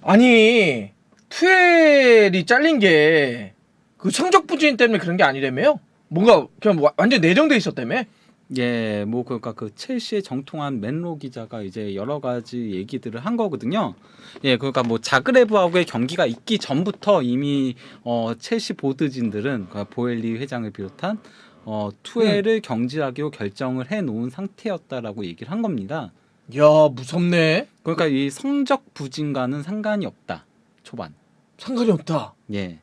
아니 투엘이 잘린 게 그 성적 부진 때문에 그런 게 아니라며요? 뭔가 그냥 완전 내정돼 있었다며? 예, 뭐 그러니까 그 첼시의 정통한 맨로 기자가 이제 여러 가지 얘기들을 한 거거든요. 예, 그러니까 뭐 자그레브하고의 경기가 있기 전부터 이미 첼시 보드진들은 그러니까 보엘리 회장을 비롯한 투엘을 경질하기로 결정을 해 놓은 상태였다라고 얘기를 한 겁니다. 야 무섭네. 그러니까 이 성적 부진과는 상관이 없다. 초반. 상관이 없다. 예.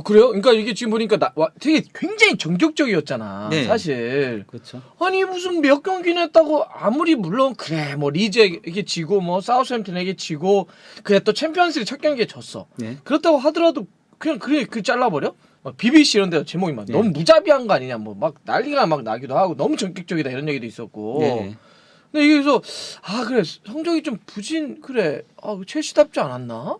그래요? 그러니까 이게 지금 보니까 되게 굉장히 전격적이었잖아. 네. 사실. 그렇죠. 아니 무슨 몇 경기나 했다고 아무리 물론 그래 뭐 리즈에게 지고 뭐 사우스햄튼에게 지고 그래 또 챔피언스리그 첫 경기에 졌어. 네. 그렇다고 하더라도 그냥 그래 그 잘라버려? BBC 이런 데 제목이 막 네. 너무 무자비한 거 아니냐 뭐 막 난리가 막 나기도 하고 너무 전격적이다 이런 얘기도 있었고. 네. 근데 이게 그래서 그래 성적이 좀 부진 그래 첼시답지 않았나?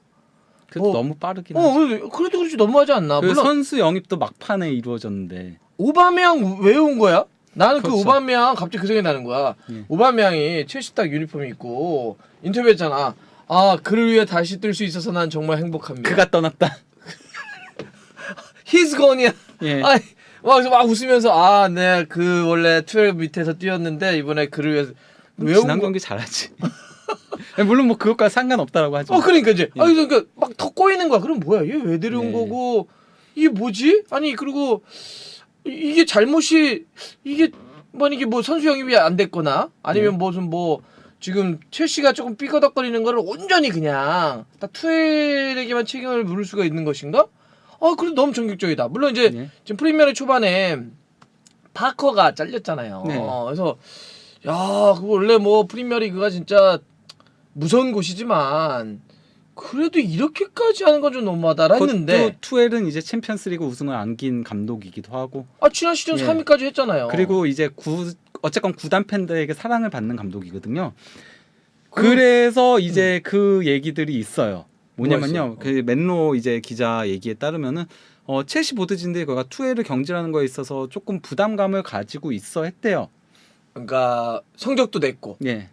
그래도 너무 빠르긴 하죠. 그래도 그렇지 너무하지 않나? 그 물론 선수 영입도 막판에 이루어졌는데. 오바메양 왜 온 거야? 나는 그렇죠. 그 오바메양 갑자기 그 생각이 나는 거야. 예. 오바메양이 첼시 딱 유니폼 입고 인터뷰했잖아. 그를 위해 다시 뛸 수 있어서 난 정말 행복합니다. 그가 떠났다. He's gone이야. 예. 막 웃으면서 네 그 원래 투엘 밑에서 뛰었는데 이번에 그를 위해서 왜 온 지난 거? 경기 잘하지. 물론 뭐 그것과 상관없다라고 하죠. 그러니까 이제 예. 그러니까 막 더 꼬이는 거야. 그럼 뭐야? 얘 왜 데려온 네. 거고? 이게 뭐지? 아니 그리고 이게 잘못이 이게 만약에 뭐 선수 영입이 안 됐거나 아니면 무슨 뭐 지금 첼시가 조금 삐거덕거리는 거를 온전히 그냥 딱 투엘에게만 책임을 물을 수가 있는 것인가? 그래도 너무 전격적이다. 물론 이제 네. 지금 프리미어리그 초반에 파커가 잘렸잖아요. 네. 그래서 그거 원래 뭐 프리미어리그가 진짜 무서운 곳이지만 그래도 이렇게까지 하는 건 좀 너무하다 했는데 투엘은 이제 챔피언스리그 우승을 안긴 감독이기도 하고. 지난 시즌 예. 3위까지 했잖아요. 그리고 이제 어쨌건 구단 팬들에게 사랑을 받는 감독이거든요. 그래서 이제 그 얘기들이 있어요. 뭐냐면요. 그 맨로 이제 기자 얘기에 따르면은 첼시 보드진들이 그가 투엘을 경질하는 거에 있어서 조금 부담감을 가지고 있어 했대요. 그러니까 성적도 냈고 예.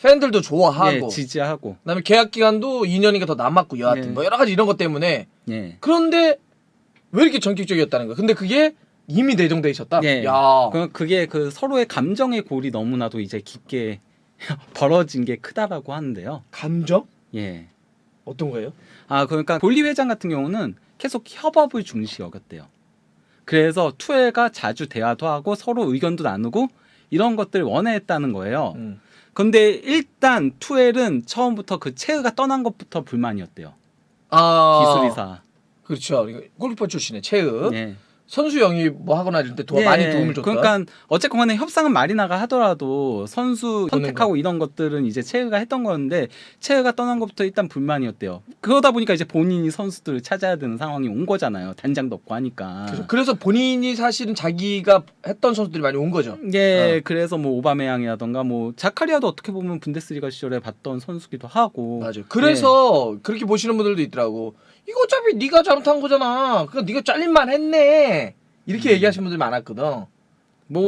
팬들도 좋아하고 예, 지지하고. 그다음에 계약 기간도 2년인가 더 남았고 여하튼 예. 뭐 여러 가지 이런 것 때문에 예. 그런데 왜 이렇게 전격적이었다는 거야? 근데 그게 이미 내정돼 있었다. 예. 야. 그게 그 서로의 감정의 골이 너무나도 이제 깊게 벌어진 게 크다라고 하는데요. 감정? 예. 어떤 거예요? 그러니까 볼리 회장 같은 경우는 계속 협업을 중시 여겼대요. 그래서 투엘과 자주 대화도 하고 서로 의견도 나누고 이런 것들 원했다는 거예요. 근데 일단 투엘은 처음부터 그 체흐가 떠난 것부터 불만이었대요. 기술이사. 그렇죠. 골키퍼 출신의 체흐. 예. 선수 영입 뭐 하거나 이럴 때 많이 도움을 줬다. 그러니까 어쨌거나 협상은 마리나가 하더라도 선수 선택하고 이런 것들은 이제 체흐가 했던 건데 체흐가 떠난 것부터 일단 불만이었대요. 그러다 보니까 이제 본인이 선수들을 찾아야 되는 상황이 온 거잖아요. 단장도 없고 하니까. 그래서 본인이 사실은 자기가 했던 선수들이 많이 온 거죠. 예, 그래서 뭐 오바메양이라던가 뭐 자카리아도 어떻게 보면 분데스리가 시절에 봤던 선수기도 하고. 맞아요. 그래서 그렇게 보시는 분들도 있더라고. 이거 어차피 네가 잘못한 거잖아. 그러니까 네가 잘릴만 했네. 이렇게 얘기하시는 분들 많았거든.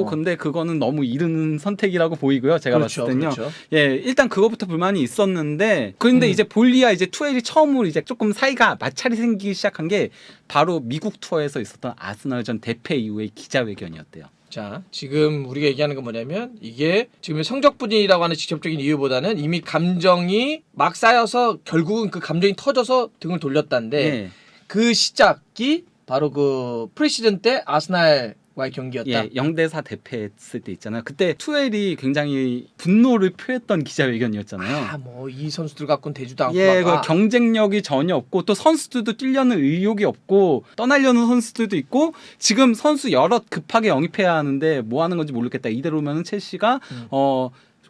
근데 그거는 너무 이른 선택이라고 보이고요. 제가 그렇죠, 봤을 때는요. 그렇죠. 예, 일단 그거부터 불만이 있었는데 그런데 이제 볼리와 이제 투엘이 처음으로 이제 조금 사이가 마찰이 생기기 시작한 게 바로 미국 투어에서 있었던 아스널전 대패 이후의 기자회견이었대요. 자, 지금 우리가 얘기하는 건 뭐냐면 이게 지금 성적 부진이라고 하는 직접적인 이유보다는 이미 감정이 막 쌓여서 결국은 그 감정이 터져서 등을 돌렸다는데 예. 그 시작이 바로 그 프리시즌 때 아스날과의 경기였다. 예, 0대4 대패했을 때 있잖아요. 그때 투엘이 굉장히 분노를 표했던 기자회견이었잖아요. 뭐 이 선수들 갖고는 되지도 않고 예, 그 경쟁력이 전혀 없고 또 선수들도 뛰려는 의욕이 없고 떠나려는 선수들도 있고 지금 선수 여럿 급하게 영입해야 하는데 뭐 하는 건지 모르겠다. 이대로면은 첼시가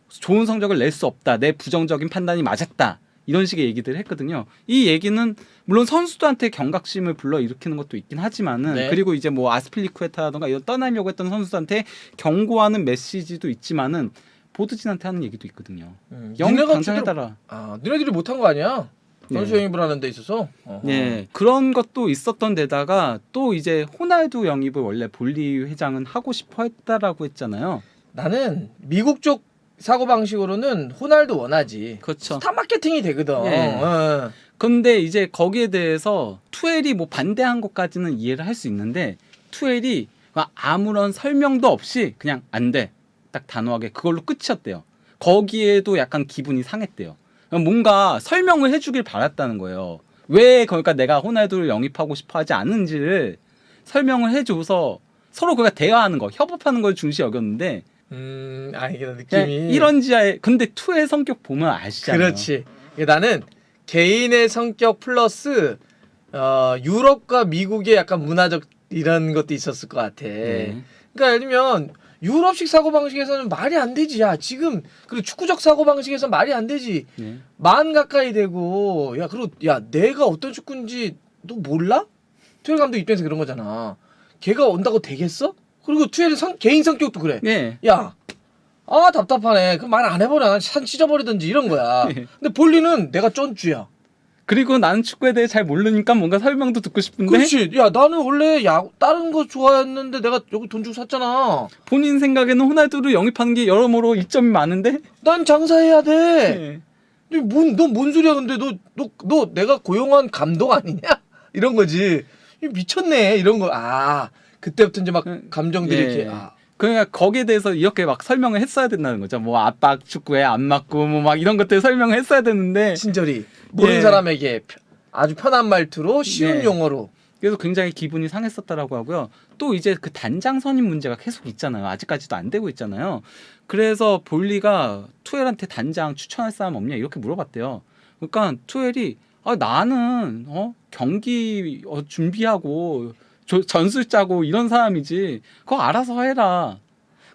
좋은 성적을 낼 수 없다. 내 부정적인 판단이 맞았다. 이런 식의 얘기들을 했거든요. 이 얘기는 물론 선수들한테 경각심을 불러일으키는 것도 있긴 하지만은 그리고 이제 뭐 아스필리쿠에타라던가 이런 떠나려고 했던 선수들한테 경고하는 메시지도 있지만은 보드진한테 하는 얘기도 있거든요. 영입 당장 해달라. 너네들이 못한 거 아니야? 선수 영입을 하는 데 있어서. 예, 그런 것도 있었던 데다가 또 이제 호날두 영입을 원래 볼리 회장은 하고 싶어 했다라고 했잖아요. 나는 미국 쪽 사고 방식으로는 호날두 원하지. 그렇죠. 스타 마케팅이 되거든. 예. 근데 이제 거기에 대해서 투엘이 뭐 반대한 것까지는 이해를 할 수 있는데 투엘이 아무런 설명도 없이 그냥 안 돼. 딱 단호하게 그걸로 끝이었대요. 거기에도 약간 기분이 상했대요. 뭔가 설명을 해주길 바랐다는 거예요. 왜 그러니까 내가 호날두를 영입하고 싶어 하지 않은지를 설명을 해줘서 서로 그가 대화하는 거, 협업하는 걸 중시 여겼는데 이게 느낌이 그냥 이런 지하에 근데 투의 성격 보면 아시잖아요. 그렇지. 나는 개인의 성격 플러스 유럽과 미국의 약간 문화적 이런 것도 있었을 것 같아. 네. 그러니까 예를 들면 유럽식 사고 방식에서는 말이 안 되지. 야 지금 그리고 축구적 사고 방식에서 말이 안 되지. 네. 만 가까이 되고 야 그리고 야 내가 어떤 축구인지 너 몰라? 투엘 감독 입장에서 그런 거잖아. 걔가 온다고 되겠어? 그리고 투엘의 개인 성격도 그래. 네. 야, 답답하네. 그럼 말 안 해버려. 산 찢어버리든지 이런 거야. 네. 근데 볼리는 내가 쩐주야. 그리고 나는 축구에 대해 잘 모르니까 뭔가 설명도 듣고 싶은데 그렇지. 야, 나는 원래 다른 거 좋아했는데 내가 여기 돈 주고 샀잖아. 본인 생각에는 호날두를 영입하는 게 여러모로 이점이 많은데 난 장사해야 돼. 네. 너 뭔 소리야? 근데 너 내가 고용한 감독 아니냐? 이런 거지. 미쳤네. 이런 거. 그때부터 이제 막 감정들이 예. 이렇게. 그러니까 거기에 대해서 이렇게 막 설명을 했어야 된다는 거죠. 뭐 압박 축구에 안 맞고 뭐 막 이런 것들 설명을 했어야 되는데 친절히 모르는 예. 사람에게 아주 편한 말투로 쉬운 네. 용어로. 그래서 굉장히 기분이 상했었다라고 하고요. 또 이제 그 단장 선임 문제가 계속 있잖아요. 아직까지도 안 되고 있잖아요. 그래서 볼리가 투엘한테 단장 추천할 사람 없냐 이렇게 물어봤대요. 그러니까 투엘이 나는 경기 준비하고 전술 짜고 이런 사람이지 그거 알아서 해라.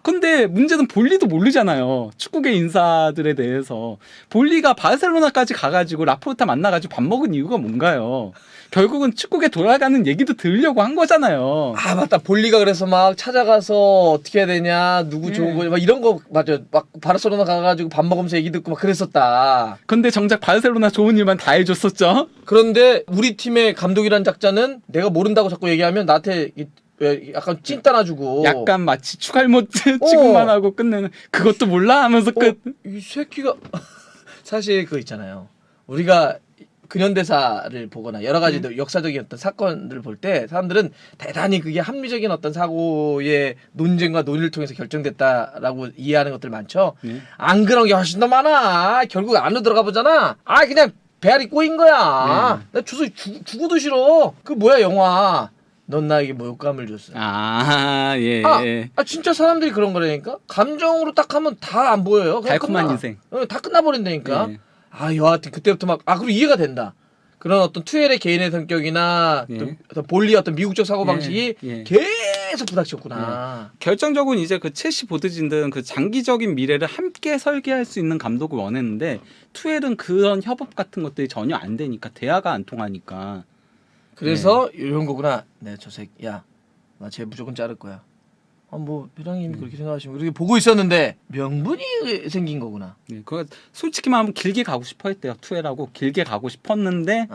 근데 문제는 볼리도 모르잖아요. 축구계 인사들에 대해서. 볼리가 바르셀로나까지 가가지고 라포르타 만나가지고 밥 먹은 이유가 뭔가요? 결국은 축구계 돌아가는 얘기도 들으려고 한 거잖아요. 맞다. 볼리가 그래서 막 찾아가서 어떻게 해야 되냐, 누구 좋은 거냐, 막 이런 거 맞아. 막 바르셀로나 가가지고 밥 먹으면서 얘기 듣고 막 그랬었다. 근데 정작 바르셀로나 좋은 일만 다 해줬었죠. 그런데 우리 팀의 감독이란 작자는 내가 모른다고 자꾸 얘기하면 나한테 약간 찐따놔주고. 약간 마치 추갈못 취급만 하고 끝내는 그것도 몰라 하면서 끝. 이 새끼가 사실 그거 있잖아요. 우리가 근현대사를 보거나 여러 가지 역사적인 어떤 사건들을 볼 때 사람들은 대단히 그게 합리적인 어떤 사고의 논쟁과 논의를 통해서 결정됐다라고 이해하는 것들 많죠. 네. 안 그런 게 훨씬 더 많아. 결국 안으로 들어가 보잖아. 그냥 배알이 꼬인 거야. 나 주소 죽어도 싫어. 그 뭐야 영화. 넌 나에게 모욕감을 줬어. 예. 진짜 사람들이 그런 거라니까. 감정으로 딱 하면 다 안 보여요. 그냥 달콤한 끝나. 인생. 다 끝나버린다니까. 예. 여하튼 그때부터 막 그리고 이해가 된다. 그런 어떤 투엘의 개인의 성격이나 예. 어떤 볼리 어떤 미국적 사고 방식이 예. 계속 부닥쳤구나. 결정적으로 이제 그 첼시 보드진들은 그 장기적인 미래를 함께 설계할 수 있는 감독을 원했는데 투엘은 그런 협업 같은 것들이 전혀 안 되니까 대화가 안 통하니까. 그래서 이런 거구나. 네, 저 새끼, 야, 나 쟤 무조건 자를 거야. 뭐 회장님이 그렇게 생각하시면 그렇게 보고 있었는데 명분이 생긴 거구나. 네, 그거 솔직히 말하면 길게 가고 싶어 했대요. 투엘하고 길게 가고 싶었는데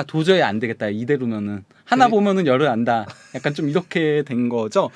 도저히 안 되겠다. 이대로면은 하나 보면은 열을 안다. 약간 좀 이렇게 된 거죠.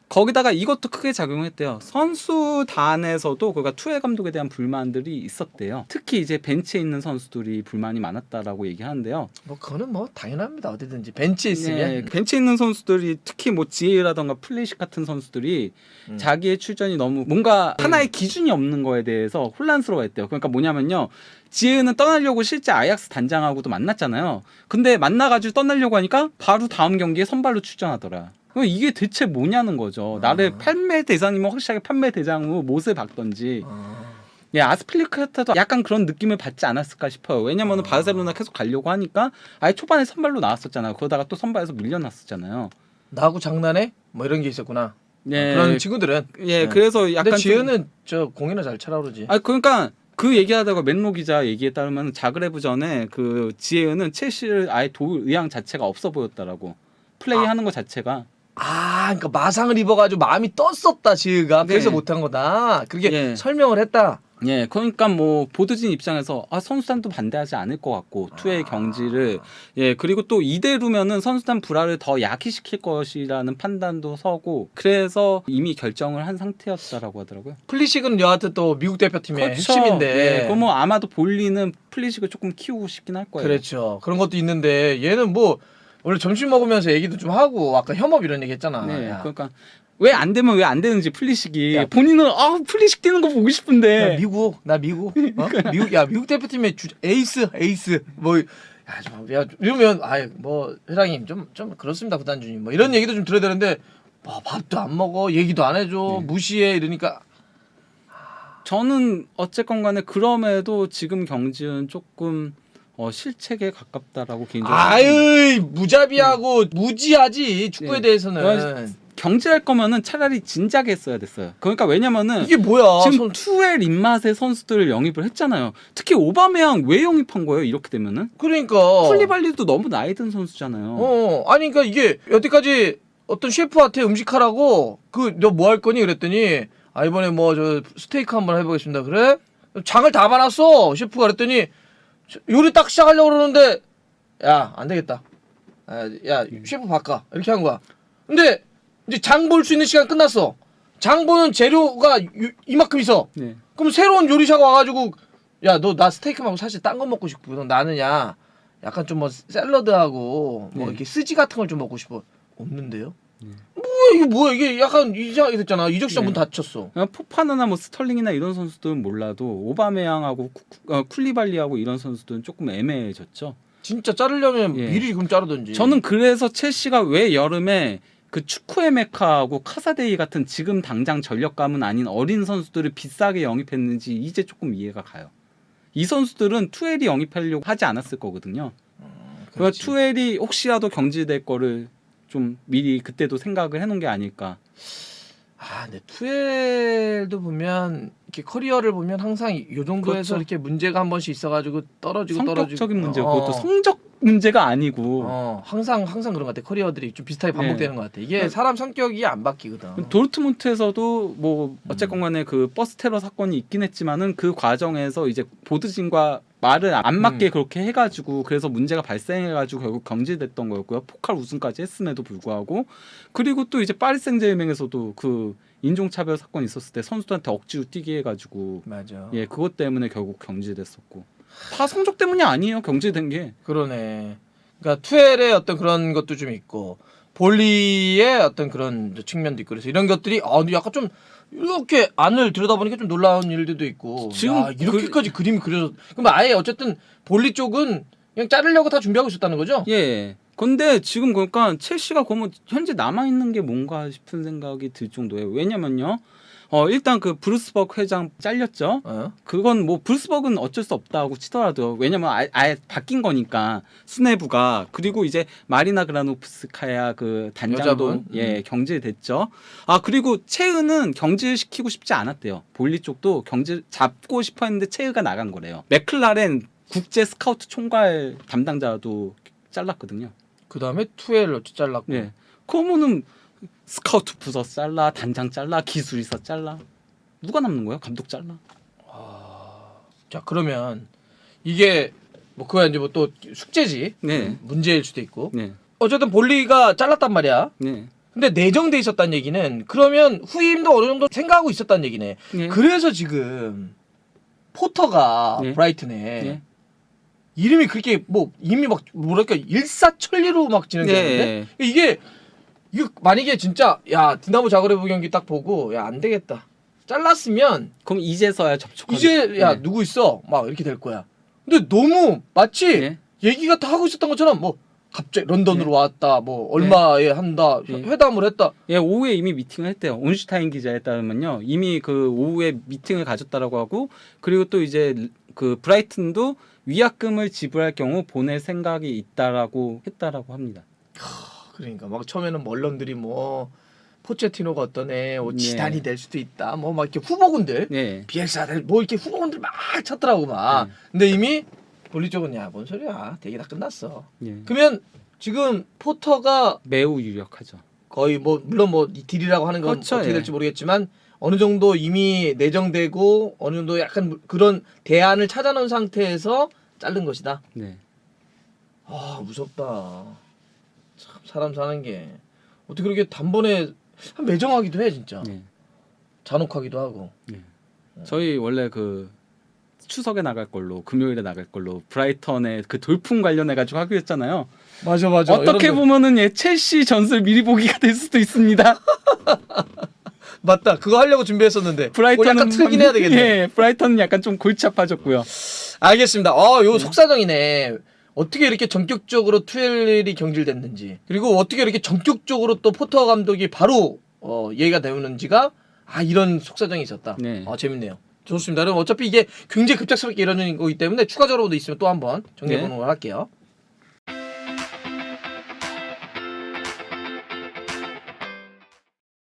거기다가 이것도 크게 작용했대요. 선수단에서도 그가 투엘 감독에 대한 불만들이 있었대요. 특히 이제 벤치에 있는 선수들이 불만이 많았다라고 얘기하는데요. 그거는 당연합니다. 어디든지 벤치에 있으면. 네, 벤치에 있는 선수들이 특히 뭐 지에라던가 플레이식 같은 선수들이 자기의 출전이 너무 뭔가 하나의 기준이 없는 거에 대해서 혼란스러워했대요. 그러니까 뭐냐면요. 지에는 떠나려고 실제 아약스 단장하고도 만났잖아요. 근데 만나가지고 떠나려고 하니까 바로 다음 경기에 선발로 출전하더라. 이게 대체 뭐냐는 거죠. 나를 판매 대상이면 확실하게 판매 대상으로 못을 박던지. 아스필리쿠에타도 약간 그런 느낌을 받지 않았을까 싶어요. 왜냐면은 바르셀로나 계속 가려고 하니까 아예 초반에 선발로 나왔었잖아요. 그러다가 또 선발에서 밀려났었잖아요. 나하고 장난해? 뭐 이런 게 있었구나. 예. 그런 친구들은. 그래서 약간 근데 지은은 저 공이나 잘 차라 그러지. 그러니까 그 얘기하다가 맨로 기자 얘기에 따르면 자그레브 전에 그 지에은은 첼시를 아예 도울 의향 자체가 없어 보였다라고. 플레이하는 거 자체가. 그러니까 마상을 입어가지고 마음이 떴었다 지으가. 그래서 못한 거다. 그렇게 설명을 했다. 예, 그러니까 뭐 보드진 입장에서 선수단도 반대하지 않을 것 같고 투의 경지를 예 그리고 또 이대로면은 선수단 불화를 더 야기시킬 것이라는 판단도 서고 그래서 이미 결정을 한 상태였다라고 하더라고요. 플리식은 여하튼 또 미국 대표팀의 그렇죠. 핵심인데. 예, 그럼 뭐 아마도 볼리는 플리식을 조금 키우고 싶긴 할 거예요. 그렇죠. 그런 것도 있는데 얘는 뭐 원래 점심 먹으면서 얘기도 좀 하고 아까 협업 이런 얘기 했잖아. 네, 야. 그러니까 왜 안 되면 왜 안 되는지 플리식이 야. 본인은 플리식 뛰는 거 보고 나 싶은데 미국 미국 대표팀의 에이스 뭐 야, 이러면 뭐 회장님 좀 그렇습니다 구단주님 뭐 이런 얘기도 좀 들어야 되는데 뭐 밥도 안 먹어 얘기도 안 해줘 무시해 이러니까 저는 어쨌건 간에 그럼에도 지금 경지는 조금 실책에 가깝다라고 개인적으로 아유 무자비하고 무지하지 축구에 네. 대해서는 경질할 거면은 차라리 진작에 했어야 됐어요. 그러니까 왜냐면은 이게 뭐야 지금 투엘 입맛의 선수들을 영입을 했잖아요. 특히 오바메양 왜 영입한 거예요? 이렇게 되면은 그러니까 쿨리발리도 너무 나이 든 선수잖아요. 아니 그러니까 이게 여태까지 어떤 셰프한테 음식하라고 너 뭐 할 거니 그랬더니 이번에 뭐 저 스테이크 한번 해보겠습니다. 그래? 장을 다 봐놨어 셰프가 그랬더니 요리 딱 시작하려고 그러는데 야 안 되겠다. 야 셰프 바꿔 이렇게 한 거야. 근데 이제 장 볼 수 있는 시간 끝났어. 장 보는 재료가 이만큼 있어. 네. 그럼 새로운 요리사가 와가지고 야 너 나 스테이크 말고 사실 딴 거 먹고 싶거든. 나는 약간 좀 뭐 샐러드하고 뭐 이렇게 스지 같은 걸 좀 먹고 싶어. 없는데요? 뭐야 이게 약간 이상하게 됐잖아. 이적시장 문 닫혔어. 포파나나 뭐 스털링이나 이런 선수들은 몰라도 오바메양하고 쿨리발리하고 이런 선수들은 조금 애매해졌죠. 진짜 자르려면 예. 미리 지금 자르든지. 저는 그래서 첼시가 왜 여름에 그 축구의 메카하고 카사데이 같은 지금 당장 전력감은 아닌 어린 선수들을 비싸게 영입했는지 이제 조금 이해가 가요. 이 선수들은 투엘이 영입하려고 하지 않았을 거거든요. 그러니까 투엘이 혹시라도 경질될 거를 좀 미리 그때도 생각을 해놓은 게 아닐까. 근데 투엘도 보면 이렇게 커리어를 보면 항상 요 정도에서 그렇죠. 이렇게 문제가 한 번씩 있어가지고 떨어지고 성격적인 문제고 그것도 성적 문제가 아니고 항상 그런 것 같아. 커리어들이 좀 비슷하게 반복되는 것 같아. 이게 사람 성격이 안 바뀌거든. 도르트문트에서도 뭐 어쨌건 간에 그 버스 테러 사건이 있긴 했지만은 그 과정에서 이제 보드진과 말을 안 맞게 그렇게 해가지고 그래서 문제가 발생해가지고 결국 경질됐던 거였고요. 포칼 우승까지 했음에도 불구하고 그리고 또 이제 파리 생제르맹에서도 그 인종차별 사건 있었을 때 선수들한테 억지로 뛰게 해가지고 맞아. 예 그것 때문에 결국 경질됐었고 다 성적 때문이 아니에요 경질된 게. 그러네. 그러니까 투엘의 어떤 그런 것도 좀 있고 볼리의 어떤 그런 측면도 있고 그래서 이런 것들이 약간 좀 이렇게 안을 들여다보니까 좀 놀라운 일들도 있고 지금 이렇게까지 그림이 그려서 그럼 아예 어쨌든 볼리 쪽은 그냥 자르려고 다 준비하고 있었다는 거죠? 예. 근데 지금 그러니까 첼시가 그러면 현재 남아 있는 게 뭔가 싶은 생각이 들 정도예요. 왜냐면요. 일단 그 브루스버그 회장 잘렸죠. 그건 뭐 브루스버그는 어쩔 수 없다고 치더라도 왜냐면 아예 바뀐 거니까 수뇌부가 그리고 이제 마리나 그라노프스카야 그 단장도 예 경질됐죠. 그리고 체으는 경질시키고 싶지 않았대요. 볼리 쪽도 경질 잡고 싶어했는데 체으가 나간 거래요. 맥클라렌 국제 스카우트 총괄 담당자도 잘랐거든요. 그 다음에 투엘로 잘랐고. 예. 그러면은 스카우트 부서 잘라, 단장 잘라, 기술이사 잘라. 누가 남는 거예요? 감독 잘라. 자 그러면 이게 뭐 그거 이제 뭐 또 숙제지. 네. 문제일 수도 있고. 네. 어쨌든 볼리가 잘랐단 말이야. 네. 근데 내정돼 있었다는 얘기는 그러면 후임도 어느 정도 생각하고 있었다는 얘기네. 네. 그래서 지금 포터가 네. 브라이튼에 네. 이름이 그렇게 뭐 이미 막 뭐랄까 일사천리로 막 진행되는데 이게 만약에 진짜 디나모 자그레브 경기 딱 보고 안 되겠다 잘랐으면 그럼 이제서야 접촉하게. 이제 네. 누구 있어 막 이렇게 될 거야. 근데 너무 마치 네. 얘기가 다 하고 있었던 것처럼 뭐 갑자기 런던으로 네. 왔다 뭐 얼마에 한다 네. 회담을 했다. 예, 오후에 이미 미팅을 했대요. 온슈타인 기자에 따르면요. 이미 그 오후에 미팅을 가졌다라고 하고 그리고 또 이제 그 브라이튼도 위약금을 지불할 경우 보낼 생각이 있다라고 했다라고 합니다. 그러니까 막 처음에는 뭐 언론들이 뭐 포체티노가 어떤 애 지단이 될 수도 있다. 뭐 막 이렇게 후보군들 네. 비엘사들 뭐 이렇게 후보군들 막 찾더라고 막. 네. 근데 이미 볼리 쪽은 뭔 소리야. 대기 다 끝났어. 예. 그러면 지금 포터가 매우 유력하죠. 거의 뭐 물론 뭐 딜이라고 하는 건 그렇죠, 어떻게 예. 될지 모르겠지만 어느 정도 이미 내정되고 어느 정도 약간 그런 대안을 찾아놓은 상태에서 자른 것이다. 네. 아 무섭다. 참 사람 사는 게 어떻게 그렇게 단번에 매정하기도 해 진짜. 네. 잔혹하기도 하고. 저희 원래 그 추석에 나갈 걸로 금요일에 나갈 걸로 브라이턴의 그 돌풍 관련해 가지고 하기로 했잖아요. 맞아. 어떻게 여러분들, 보면은 첼시 전술 미리 보기가 될 수도 있습니다. 맞다. 그거 하려고 준비했었는데. 브라이턴은 약간 틀긴 해야 되겠네. 예, 브라이턴은 약간 좀 골치 아파졌고요. 알겠습니다. 요 속사정이네. 어떻게 이렇게 전격적으로 투엘이 경질됐는지 그리고 어떻게 이렇게 전격적으로 또 포터 감독이 바로 얘기가 되었는지가 이런 속사정이 있었다. 네. 재밌네요. 좋습니다. 그럼 어차피 이게 굉장히 급작스럽게 이루어진 거기 때문에 추가적으로도 있으면 또 한번 정리해보는 걸 할게요.